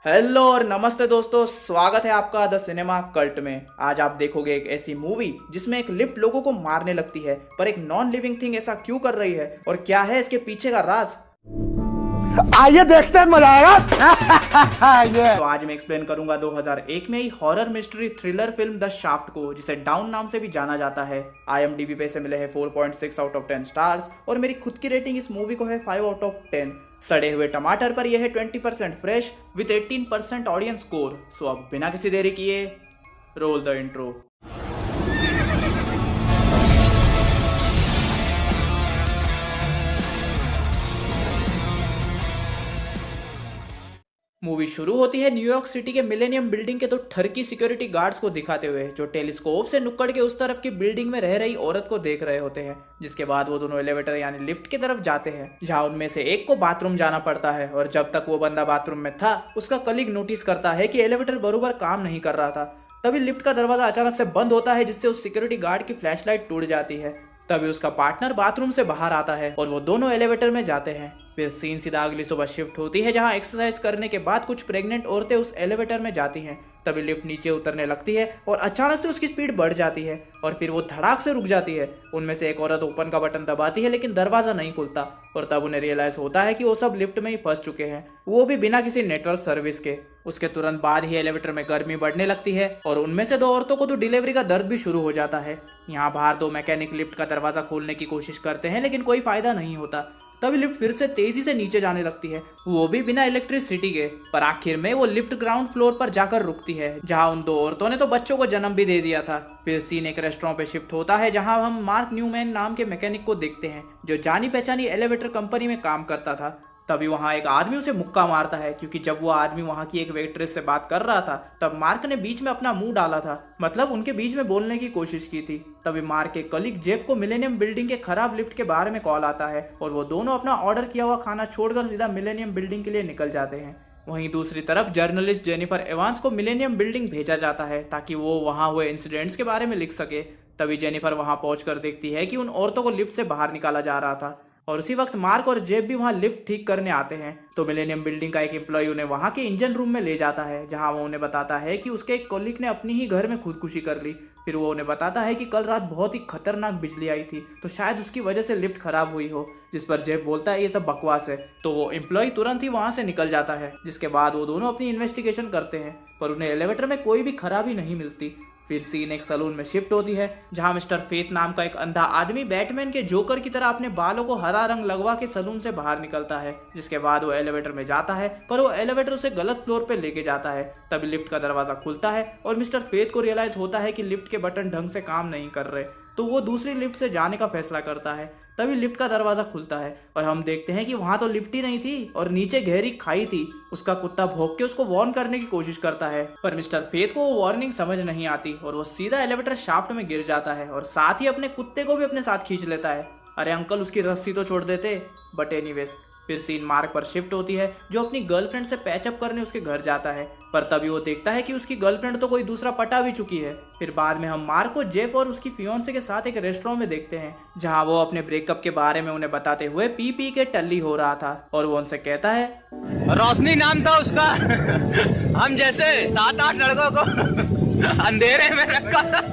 Hello और नमस्ते दोस्तों, स्वागत है आपका द सिनेमा कल्ट में। आज आप देखोगे एक ऐसी मूवी जिसमें एक लिफ्ट लोगों को मारने लगती है, पर एक नॉन लिविंग थिंग ऐसा क्यों कर रही है और क्या है इसके पीछे का राज। आइए देखते हैं, मजा आएगा। तो आज मैं एक्सप्लेन करूंगा 2001 में ही horror mystery thriller film the Shaft को, जिसे डाउन नाम से भी जाना जाता है। IMDb पे से मिले हैं 4.6 आउट ऑफ 10 स्टार्स और मेरी खुद की रेटिंग इस मूवी को है 5 आउट ऑफ 10। सड़े हुए टमाटर पर यह है 20% फ्रेश विद 18% ऑडियंस स्कोर। सो अब बिना किसी देरी किए रोल द इंट्रो। मूवी शुरू होती है न्यूयॉर्क सिटी के मिलेनियम बिल्डिंग के दो ठरकी सिक्योरिटी गार्ड्स को दिखाते हुए, जो टेलीस्कोप से नुक्कड़ के उस तरफ की बिल्डिंग में रह रही औरत को देख रहे होते हैं। जिसके बाद वो दोनों एलिवेटर यानी लिफ्ट की तरफ जाते हैं, जहां उनमें से एक को बाथरूम जाना पड़ता है। और जब तक वो बंदा बाथरूम में था, उसका कलीग नोटिस करता है कि एलिवेटर बरोबर काम नहीं कर रहा था। तभी लिफ्ट का दरवाजा अचानक से बंद होता है, जिससे उस सिक्योरिटी गार्ड की फ्लैशलाइट टूट जाती है। तभी उसका पार्टनर बाथरूम से बाहर आता है और वो दोनों एलिवेटर में जाते हैं। फिर सीन सीधा अगली सुबह शिफ्ट होती है, जहां एक्सरसाइज करने के बाद कुछ प्रेग्नेंट औरतें उस एलिवेटर में जाती हैं। तभी लिफ्ट नीचे उतरने लगती है और अचानक से उसकी स्पीड बढ़ जाती है और फिर वो धड़ाक से रुक जाती है। उनमें से एक औरत ओपन का बटन दबाती है, लेकिन दरवाजा नहीं खुलता और तब उन्हें रियलाइज होता है कि वो सब लिफ्ट में ही फंस चुके हैं, वो भी बिना किसी नेटवर्क सर्विस के। उसके तुरंत बाद ही एलिवेटर में गर्मी बढ़ने लगती है और उनमें से दो औरतों को तो डिलीवरी का दर्द भी शुरू हो जाता है। यहाँ बाहर दो मैकेनिक लिफ्ट का दरवाजा खोलने की कोशिश करते हैं, लेकिन कोई फायदा नहीं होता। तभी लिफ्ट फिर से तेजी से नीचे जाने लगती है, वो भी बिना इलेक्ट्रिसिटी के। पर आखिर में वो लिफ्ट ग्राउंड फ्लोर पर जाकर रुकती है, जहां उन दो औरतों ने तो बच्चों को जन्म भी दे दिया था। फिर सीन एक रेस्टोरेंट पे शिफ्ट होता है, जहां हम मार्क न्यूमैन नाम के मैकेनिक को देखते हैं, जो जानी पहचानी एलिवेटर कंपनी में काम करता था। तभी वहां एक आदमी उसे मुक्का मारता है, क्योंकि जब वो आदमी वहां की एक वेट्रेस से बात कर रहा था, तब मार्क ने बीच में अपना मुंह डाला था, मतलब उनके बीच में बोलने की कोशिश की थी। तभी मार्क के कलीग जेफ को मिलेनियम बिल्डिंग के खराब लिफ्ट के बारे में कॉल आता है और वो दोनों अपना ऑर्डर किया हुआ खाना छोड़कर सीधा मिलेनियम बिल्डिंग के लिए निकल जाते हैं। वहीं दूसरी तरफ जर्नलिस्ट जेनिफर एवांस को मिलेनियम बिल्डिंग भेजा जाता है, ताकि वो वहां हुए इंसिडेंट्स के बारे में लिख सके। तभी जेनिफर वहां पहुंचकर देखती है कि उन औरतों को लिफ्ट से बाहर निकाला जा रहा था और उसी वक्त मार्क और जेब भी वहां लिफ्ट ठीक करने आते हैं। तो मिलेनियम बिल्डिंग का एक एम्प्लॉय उन्हें वहां के इंजन रूम में ले जाता है, जहां वो उन्हें बताता है कि उसके एक कॉलीग ने अपनी ही घर में खुदकुशी कर ली। फिर वो उन्हें बताता है कि कल रात बहुत ही खतरनाक बिजली आई थी, तो शायद उसकी वजह से लिफ्ट खराब हुई हो। जिस पर जेब बोलता है ये सब बकवास है। तो वो एम्प्लॉय तुरंत ही वहां से निकल जाता है, जिसके बाद वो दोनों अपनी इन्वेस्टिगेशन करते हैं, पर उन्हें एलिवेटर में कोई भी खराबी नहीं मिलती। फिर सीन एक सलून में शिफ्ट होती है, जहां मिस्टर फेथ नाम का एक अंधा आदमी बैटमैन के जोकर की तरह अपने बालों को हरा रंग लगवा के सलून से बाहर निकलता है। जिसके बाद वो एलिवेटर में जाता है, पर वो एलिवेटर उसे गलत फ्लोर पे लेके जाता है। तभी लिफ्ट का दरवाजा खुलता है और मिस्टर फेथ को रियलाइज होता है कि लिफ्ट के बटन ढंग से काम नहीं कर रहे, तो वो दूसरी लिफ्ट से जाने का फैसला करता है। तभी लिफ्ट का दरवाजा खुलता है और हम देखते हैं कि वहां तो लिफ्ट ही नहीं थी और नीचे गहरी खाई थी। उसका कुत्ता भौंक के उसको वार्न करने की कोशिश करता है, पर मिस्टर फेथ को वो वार्निंग समझ नहीं आती और वो सीधा एलिवेटर शाफ्ट में गिर जाता है और साथ ही अपने कुत्ते को भी अपने साथ खींच लेता है। अरे अंकल, उसकी रस्सी तो छोड़ देते। बट एनीवेज, फिर सीन मार्क पर शिफ्ट होती है, जो अपनी गर्लफ्रेंड से पैचअप करने उसके घर जाता है, पर तभी वो देखता है कि उसकी गर्लफ्रेंड तो कोई दूसरा पटा भी चुकी है। फिर बाद में हम मार्क को जेफ और उसकी फियोंसे के साथ एक रेस्टोरेंट में देखते हैं, जहां वो अपने ब्रेकअप के बारे में उन्हें बताते हुए पी पी के टल्ली हो रहा था और वो उनसे कहता है, रोशनी नाम था उसका। हम जैसे 7-8 लड़कों को अंधेरे में रखा था।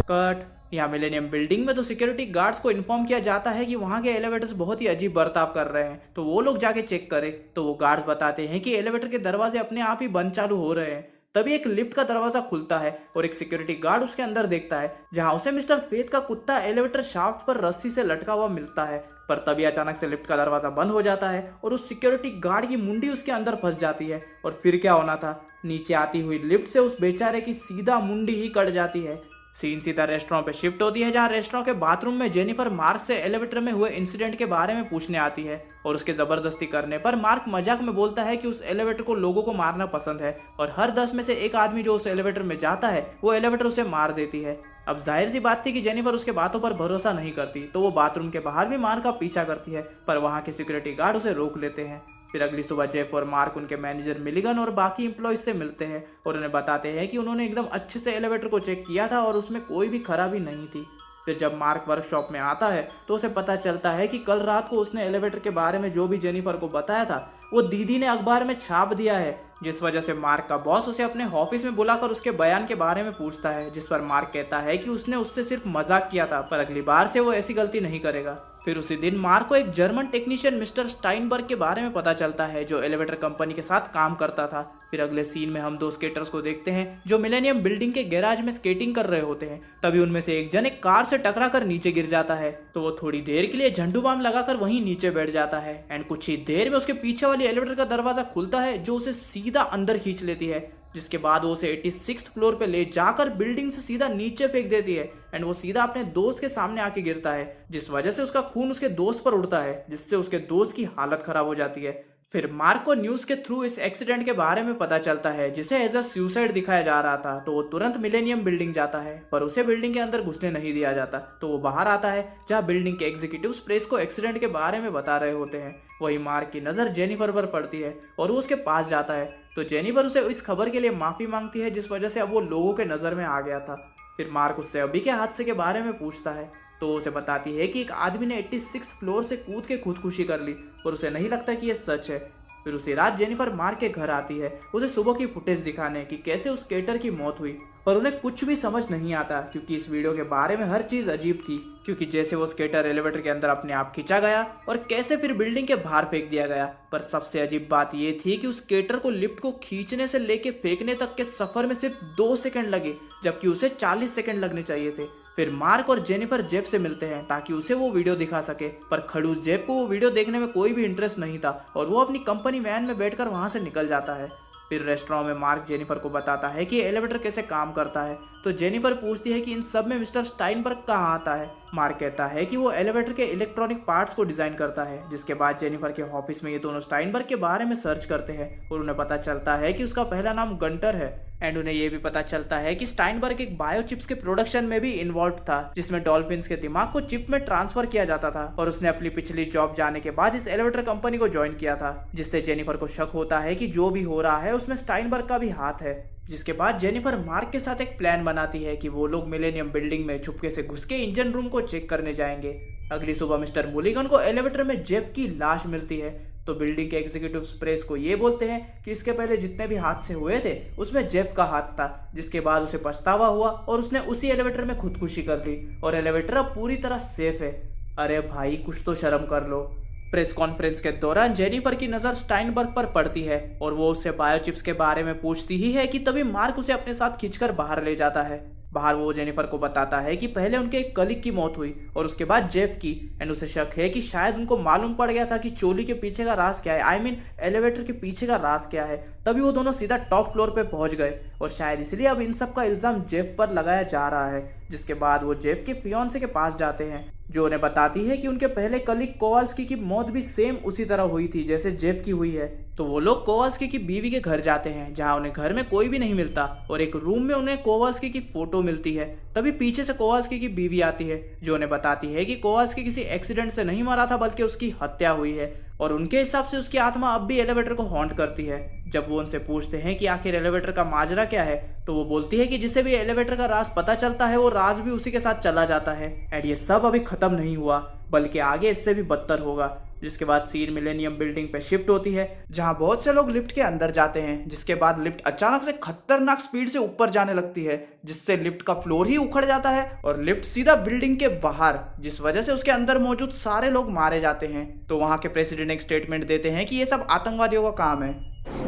कट। यहाँ मिलेनियम बिल्डिंग में तो सिक्योरिटी गार्ड्स को इन्फॉर्म किया जाता है कि वहाँ के एलिवेटर्स बहुत ही अजीब बर्ताव कर रहे हैं, तो वो लोग जाके चेक करें। तो वो गार्ड्स बताते हैं कि एलिवेटर के दरवाजे अपने आप ही बंद चालू हो रहे हैं। तभी एक लिफ्ट का दरवाजा खुलता है और एक सिक्योरिटी गार्ड उसके अंदर देखता है, जहां उसे मिस्टर फेथ का कुत्ता एलिवेटर शाफ्ट पर रस्सी से लटका हुआ मिलता है। पर तभी अचानक से लिफ्ट का दरवाजा बंद हो जाता है और उस सिक्योरिटी गार्ड की मुंडी उसके अंदर फंस जाती है। और फिर क्या होना था, नीचे आती हुई लिफ्ट से उस बेचारे की सीधा मुंडी ही कट जाती है। सीन सीधा रेस्टोरेंट पे शिफ्ट होती है, जहां रेस्टोरेंट के बाथरूम में जेनिफर मार्क से एलिवेटर में हुए इंसिडेंट के बारे में पूछने आती है और उसके जबरदस्ती करने पर मार्क मजाक में बोलता है कि उस एलिवेटर को लोगों को मारना पसंद है और हर 10 में से एक आदमी जो उस एलिवेटर में जाता है वो एलिवेटर उसे मार देती है। अब जाहिर सी बात थी कि जेनिफर उसके बातों पर भरोसा नहीं करती, तो वो बाथरूम के बाहर भी मार्क का पीछा करती है, पर वहां के सिक्योरिटी गार्ड उसे रोक लेते हैं। फिर अगली सुबह जेफ और मार्क उनके मैनेजर मिलिगन और बाकी एम्प्लॉयज से मिलते हैं और उन्हें बताते हैं कि उन्होंने एकदम अच्छे से एलिवेटर को चेक किया था और उसमें कोई भी खराबी नहीं थी। फिर जब मार्क वर्कशॉप में आता है तो उसे पता चलता है कि कल रात को उसने एलिवेटर के बारे में जो भी जेनिफर को बताया था वो दीदी ने अखबार में छाप दिया है, जिस वजह से मार्क का बॉस उसे अपने ऑफिस में बुलाकर उसके बयान के बारे में पूछता है, जिस पर मार्क कहता है कि उसने उससे सिर्फ मजाक किया था पर अगली बार से वो ऐसी गलती नहीं करेगा। फिर उसी दिन मार्क को एक जर्मन टेक्नीशियन मिस्टर स्टाइनबर्ग के बारे में पता चलता है जो एलिवेटर कंपनी के साथ काम करता था। फिर अगले सीन में हम 2 स्केटर्स को देखते हैं जो मिलेनियम बिल्डिंग के गैराज में स्केटिंग कर रहे होते हैं। तभी उनमें से एक जन एक कार से टकरा कर नीचे गिर जाता है तो वो थोड़ी देर के लिए झंडू बाम लगाकर वहीं नीचे बैठ जाता है एंड कुछ ही देर में उसके पीछे वाली एलिवेटर का दरवाजा खुलता है जो उसे सीधा अंदर खींच लेती है, जिसके बाद वो उसे 86th फ्लोर पे ले जाकर बिल्डिंग से सीधा नीचे फेंक देती है एंड वो सीधा अपने दोस्त के सामने आके गिरता है, जिस वजह से उसका खून उसके दोस्त पर उड़ता है जिससे उसके दोस्त की हालत खराब हो जाती है। फिर मार्क को न्यूज के थ्रू इस एक्सीडेंट के बारे में पता चलता है जिसे एज अ सुसाइड दिखाया जा रहा था, तो वो तुरंत मिलेनियम बिल्डिंग जाता है पर उसे बिल्डिंग के अंदर घुसने नहीं दिया जाता। तो वो बाहर आता है जहाँ बिल्डिंग के एग्जीक्यूटिव्स प्रेस को एक्सीडेंट के बारे में बता रहे होते हैं। वही मार्क की नजर जेनिफर पर पड़ती है और वो उसके पास जाता है तो जेनिफर उसे इस खबर के लिए माफी मांगती है जिस वजह से अब वो लोगों के नजर में आ गया था। फिर मार्क उससे अभी के हादसे के बारे में पूछता है तो उसे बताती है कि एक आदमी ने 86th फ्लोर से कूद के खुदकुशी कर ली और उसे नहीं लगता कि यह सच है। फिर उसी रात जेनिफर मार्क के घर आती है उसे सुबह की फुटेज दिखाने कि कैसे उस स्केटर की मौत हुई, पर उन्हें कुछ भी समझ नहीं आता क्योंकि इस वीडियो के बारे में हर चीज अजीब थी, क्योंकि जैसे वो स्केटर एलिवेटर के अंदर अपने आप खींचा गया और कैसे फिर बिल्डिंग के बाहर फेंक दिया गया। पर सबसे अजीब बात ये थी कि उस स्केटर को लिफ्ट को खींचने से लेके फेंकने तक के सफर में सिर्फ 2 सेकंड लगे जबकि उसे 40 सेकंड लगने चाहिए थे। फिर मार्क और जेनिफर जेफ से मिलते हैं ताकि उसे वो वीडियो दिखा सके, पर खड़ूस जेफ को वो वीडियो देखने में कोई भी इंटरेस्ट नहीं था और वो अपनी कंपनी वैन में बैठकर वहां से निकल जाता है। फिर रेस्टोरेंट में मार्क जेनिफर को बताता है कि एलिवेटर कैसे काम करता है, तो जेनिफर पूछती है कि इन सब में मिस्टर स्टाइनबर्ग कहाँ आता है। मार्क कहता है कि वो एलिवेटर के इलेक्ट्रॉनिक पार्ट्स को डिजाइन करता है, जिसके बाद जेनिफर के ऑफिस में ये दोनों स्टाइनबर्ग के बारे में सर्च करते हैं और उन्हें पता चलता है कि उसका पहला नाम गंटर है एंड उन्हें ये भी पता चलता है कि स्टाइनबर्ग एक बायो चिप्स के प्रोडक्शन में भी इन्वॉल्व था जिसमें डॉल्फिन्स के दिमाग को चिप में ट्रांसफर किया जाता था और उसने अपनी पिछली जॉब जाने के बाद इस एलिवेटर कंपनी को ज्वाइन किया था, जिससे जेनिफर को शक होता है कि जो भी हो रहा है उसमें स्टाइनबर्ग का भी हाथ है। जिसके बाद जेनिफर मार्क के साथ एक प्लान बनाती है कि वो लोग मिलेनियम बिल्डिंग में छुपके से घुस के इंजन रूम को चेक करने जाएंगे। अगली सुबह मिस्टर मुलिगन को एलिवेटर में जेफ की लाश मिलती है तो बिल्डिंग के एग्जीक्यूटिव्स प्रेस को ये बोलते हैं कि इसके पहले जितने भी हादसे हुए थे उसमें जेफ का हाथ था, जिसके बाद उसे पछतावा हुआ और उसने उसी एलिवेटर में खुदकुशी कर ली और एलिवेटर अब पूरी तरह सेफ है। अरे भाई कुछ तो शर्म कर लो। प्रेस कॉन्फ्रेंस के दौरान जेनिफर की नजर स्टाइनबर्ग पर पड़ती है और वो उससे बायोचिप्स के बारे में पूछती ही है कि तभी मार्क उसे अपने साथ खींचकर बाहर ले जाता है। बाहर वो जेनिफर को बताता है कि पहले उनके एक कलीग की मौत हुई और उसके बाद जेफ की एंड उसे शक है कि शायद उनको मालूम पड़ गया था कि चोली के पीछे का राज क्या है, आई मीन एलिवेटर के पीछे का राज क्या है। तभी वो दोनों सीधा टॉप फ्लोर पे पहुंच गए और शायद इसलिए अब इन सब का इल्जाम जेफ पर लगाया जा रहा है। जिसके बाद वो जेफ के फियांसे के पास जाते हैं जो उन्हें बताती है कि उनके पहले कलीग कोवाल्स्की की मौत भी सेम उसी तरह हुई थी जैसे जेफ की हुई है। तो वो लोग कोवाल्स्की की बीवी के घर जाते हैं जहां उन्हें घर में कोई भी नहीं मिलता और एक रूम में उन्हें कोवाल्स्की की फोटो मिलती है। तभी पीछे से कोवाल्स्की की बीवी आती है जो उन्हें बताती है कि कोवाल्स्की किसी एक्सीडेंट से नहीं मरा था बल्कि उसकी हत्या हुई है और उनके हिसाब से उसकी आत्मा अब भी एलिवेटर को हॉन्ट करती है। जब वो उनसे पूछते हैं कि आखिर एलिवेटर का माजरा क्या है तो वो बोलती है कि जिसे भी एलिवेटर का राज पता चलता है वो राज भी उसी के साथ चला जाता है एंड ये सब अभी खत्म नहीं हुआ बल्कि आगे इससे भी बदतर होगा। जिसके बाद सीन मिलेनियम बिल्डिंग पे शिफ्ट होती है जहां बहुत से लोग लिफ्ट के अंदर जाते हैं, जिसके बाद लिफ्ट अचानक से खतरनाक स्पीड से ऊपर जाने लगती है जिससे लिफ्ट का फ्लोर ही उखड़ जाता है और लिफ्ट सीधा बिल्डिंग के बाहर, जिस वजह से उसके अंदर मौजूद सारे लोग मारे जाते हैं। तो वहां के प्रेसिडेंट एक स्टेटमेंट देते हैं कि ये सब आतंकवादियों का काम है।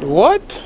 What?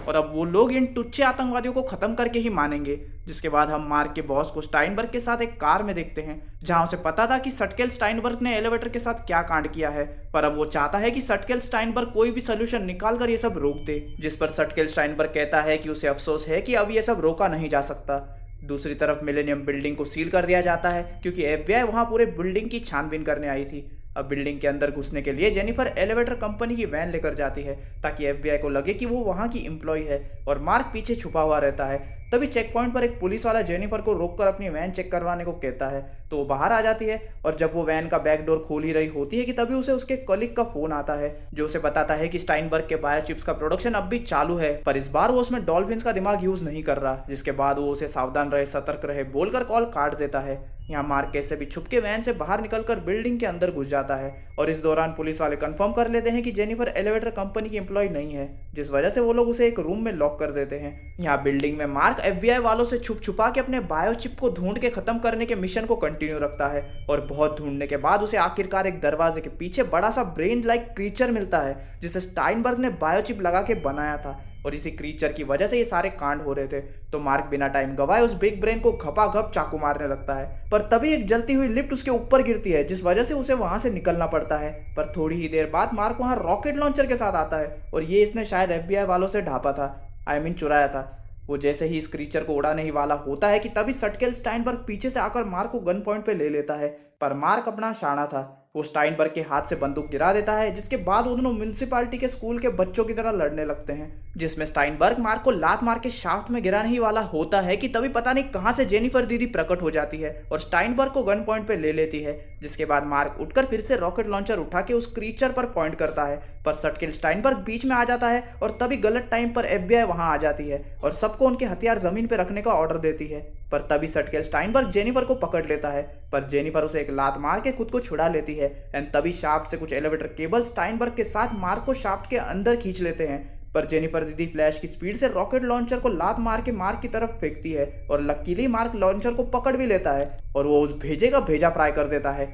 और अब वो लोग इन टुच्चे आतंकवादियों को खत्म करके ही मानेंगे। जिसके बाद हम मार्क के बॉस को स्टाइनबर्ग के साथ एक कार में देखते हैं जहां उसे पता था कि सटकेल स्टाइनबर्ग ने एलिवेटर के साथ क्या कांड किया है, पर अब वो चाहता है कि सटकेल स्टाइनबर्ग कोई भी सोल्यूशन निकाल कर ये सब रोक दे। जिस पर सटकेल स्टाइनबर्ग कहता है कि उसे अफसोस है कि अब ये सब रोका नहीं जा सकता। दूसरी तरफ मिलेनियम बिल्डिंग को सील कर दिया जाता है क्योंकि FBI वहां पूरे बिल्डिंग की छानबीन करने आई थी। अब बिल्डिंग के अंदर घुसने के लिए जेनिफर एलिवेटर कंपनी की वैन लेकर जाती है ताकि FBI को लगे कि वो वहां की एम्प्लॉय है और मार्क पीछे छुपा हुआ रहता है। तभी चेक पॉइंट पर एक पुलिस वाला जेनिफर को रोककर अपनी वैन चेक करवाने को कहता है तो वो बाहर आ जाती है और जब वो वैन का बैक डोर खोल ही रही होती है कि तभी उसे उसके कलीग का फोन आता है जो उसे बताता है कि स्टाइनबर्ग के बायोचिप्स का प्रोडक्शन अब भी चालू है, पर इस बार वो उसमें डॉल्फिन्स का दिमाग यूज नहीं कर रहा। जिसके बाद वो उसे सावधान रहे, सतर्क रहे बोलकर कॉल काट देता है। यहाँ मार्क कैसे भी छुप के वैन से बाहर निकलकर बिल्डिंग के अंदर घुस जाता है और इस दौरान पुलिस वाले कंफर्म कर लेते हैं कि जेनिफर एलिवेटर कंपनी की एम्प्लॉय नहीं है, जिस वजह से वो लोग उसे एक रूम में लॉक कर देते हैं। यहाँ बिल्डिंग में मार्क FBI वालों से छुप छुपा के अपने बायोचिप को ढूंढ के खत्म करने के मिशन को कंटिन्यू रखता है और बहुत ढूंढने के बाद उसे आखिरकार एक दरवाजे के पीछे बड़ा सा ब्रेन लाइक क्रीचर मिलता है जिसे स्टाइनबर्ग ने बायोचिप लगा के बनाया था और इसी क्रीचर की वजह से ये सारे कांड हो रहे थे। तो मार्क बिना टाइम गवाए उस बिग ब्रेन को घपाघप चाकू मारने लगता है, पर तभी एक जलती हुई लिफ्ट उसके ऊपर गिरती है जिस वजह से उसे वहां से निकलना पड़ता है। पर थोड़ी ही देर बाद मार्क वहां रॉकेट लॉन्चर के साथ आता है और ये इसने शायद FBI वालों से ढापा था, चुराया था। वो जैसे ही इस क्रीचर को उड़ाने ही वाला होता है कि तभी सटकेल स्टाइनबर्ग पीछे से आकर मार्क को गन पॉइंट पे ले लेता है, पर मार्क अपना शाना था, वो स्टाइनबर्ग के हाथ से बंदूक गिरा देता है, जिसके बाद वो दोनों म्युनिसिपालिटी के स्कूल के बच्चों की तरह लड़ने लगते हैं, जिसमें स्टाइनबर्ग मार्क को लात मार के शाफ्ट में गिराने ही वाला होता है कि तभी पता नहीं कहां से जेनिफर दीदी प्रकट हो जाती है और स्टाइनबर्ग को गन पॉइंट पे ले लेती है, जिसके बाद मार्क उठकर फिर से रॉकेट लॉन्चर उठा के उस क्रीचर पर पॉइंट करता है, पर सटकेल स्टाइनबर्ग बीच में आ जाता है और तभी गलत टाइम पर FBI वहां आ जाती है और सबको उनके हथियार जमीन पे रखने का ऑर्डर देती है। पर तभी सटकेल स्टाइनबर्ग जेनिफर को पकड़ लेता है, पर जेनिफर उसे एक लात मार के खुद को छुड़ा लेती है एंड तभी शाफ्ट से कुछ एलिवेटर केबल स्टाइनबर्ग के साथ मार्क को शाफ्ट के अंदर खींच लेते हैं। पर जेनिफर दीदी फ्लैश की स्पीड से रॉकेट लॉन्चर को लात मार के मार्क की तरफ फेंकती है और लकीली मार्क लॉन्चर को पकड़ भी लेता है और वो उस भेजे का भेजा फ्राई कर देता है,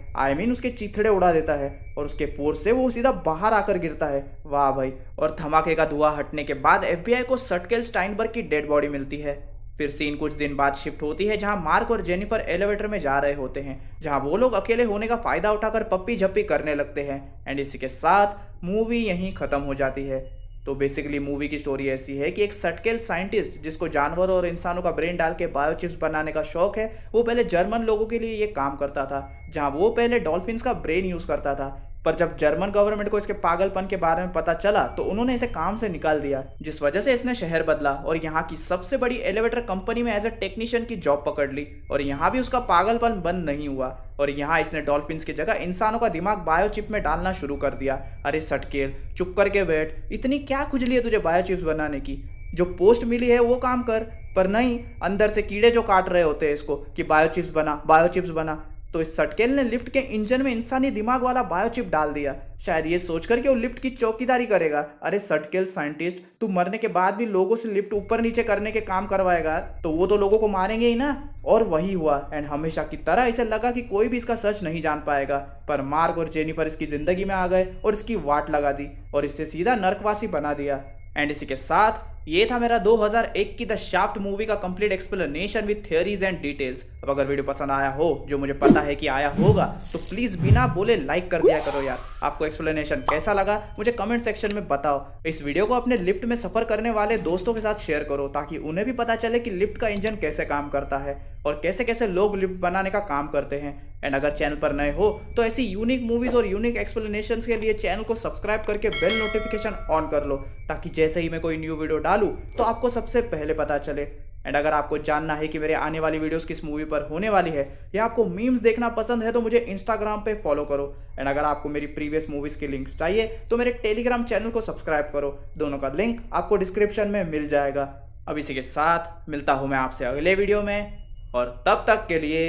उसके चिथड़े उड़ा देता है और उसके फोर्स से वो सीधा बाहर आकर गिरता है। वाह भाई। और धमाके का धुआं हटने के बाद FBI को सटकेल स्टाइनबर्ग की डेड बॉडी मिलती है। फिर सीन कुछ दिन बाद शिफ्ट होती है जहां मार्क और जेनिफर एलिवेटर में जा रहे होते हैं, जहां वो लोग अकेले होने का फायदा उठाकर पप्पी झप्पी करने लगते हैं एंड इसी के साथ मूवी यहीं खत्म हो जाती है। तो बेसिकली मूवी की स्टोरी ऐसी है कि एक सटकेल साइंटिस्ट जिसको जानवरों और इंसानों का ब्रेन डाल के बायोचिप्स बनाने का शौक है, वो पहले जर्मन लोगों के लिए ये काम करता था, जहां वो पहले डॉल्फिन्स का ब्रेन यूज करता था। पर जब जर्मन गवर्नमेंट को इसके पागलपन के बारे में पता चला तो उन्होंने इसे काम से निकाल दिया, जिस वजह से इसने शहर बदला और यहाँ की सबसे बड़ी एलिवेटर कंपनी में एज अ टेक्नीशियन की जॉब पकड़ ली और यहाँ भी उसका पागलपन बंद नहीं हुआ और यहाँ इसने डॉल्फिन्स की जगह इंसानों का दिमाग बायोचिप में डालना शुरू कर दिया। अरे सटकेल चुप करके बैठ, इतनी क्या खुजली है तुझे बायोचिप्स बनाने की? जो पोस्ट मिली है वो काम कर। पर नहीं, अंदर से कीड़े जो काट रहे होते हैं इसको कि बायोचिप्स बना बायोचिप्स बना। तो इस सटकेल ने लिफ्ट के इंजन में इंसानी दिमाग वाला बायोचिप डाल दिया, शायद ये सोचकर कि वो लिफ्ट की चौकीदारी करेगा। अरे सटकेल साइंटिस्ट, तू मरने के बाद भी लोगों से लिफ्ट ऊपर नीचे करने के काम करवाएगा तो वो तो लोगों को मारेंगे ही ना। और वही हुआ एंड हमेशा की तरह इसे लगा कि कोई भी इसका सच नहीं जान पाएगा, पर मार्क और जेनिफर इसकी जिंदगी में आ गए और इसकी वाट लगा दी और इससे सीधा नर्कवासी बना दिया। एंड इसी के साथ ये था मेरा 2001 की द शाफ्ट मूवी का complete explanation with theories and details. अब अगर वीडियो पसंद आया हो, जो मुझे पता है कि आया होगा, तो प्लीज बिना बोले लाइक कर दिया करो यार। आपको एक्सप्लेनेशन कैसा लगा मुझे कमेंट सेक्शन में बताओ। इस वीडियो को अपने लिफ्ट में सफर करने वाले दोस्तों के साथ शेयर करो ताकि उन्हें भी पता चले कि लिफ्ट का इंजन कैसे काम करता है और कैसे कैसे लोग लिफ्ट बनाने का काम करते हैं। एंड अगर चैनल पर नए हो तो ऐसी यूनिक मूवीज और यूनिक एक्सप्लेनेशंस के लिए चैनल को सब्सक्राइब करके बेल नोटिफिकेशन ऑन कर लो ताकि जैसे ही मैं कोई न्यू वीडियो डालूं तो आपको सबसे पहले पता चले। एंड अगर आपको जानना है कि मेरे आने वाली वीडियोस किस मूवी पर होने वाली है या आपको मीम्स देखना पसंद है तो मुझे इंस्टाग्राम पे फॉलो करो। एंड अगर आपको मेरी प्रीवियस मूवीज के लिंक्स चाहिए तो मेरे टेलीग्राम चैनल को सब्सक्राइब करो, दोनों का लिंक आपको डिस्क्रिप्शन में मिल जाएगा। अब इसी के साथ मिलता हूँ मैं आपसे अगले वीडियो में और तब तक के लिए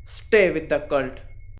स्टे विद द कल्ट।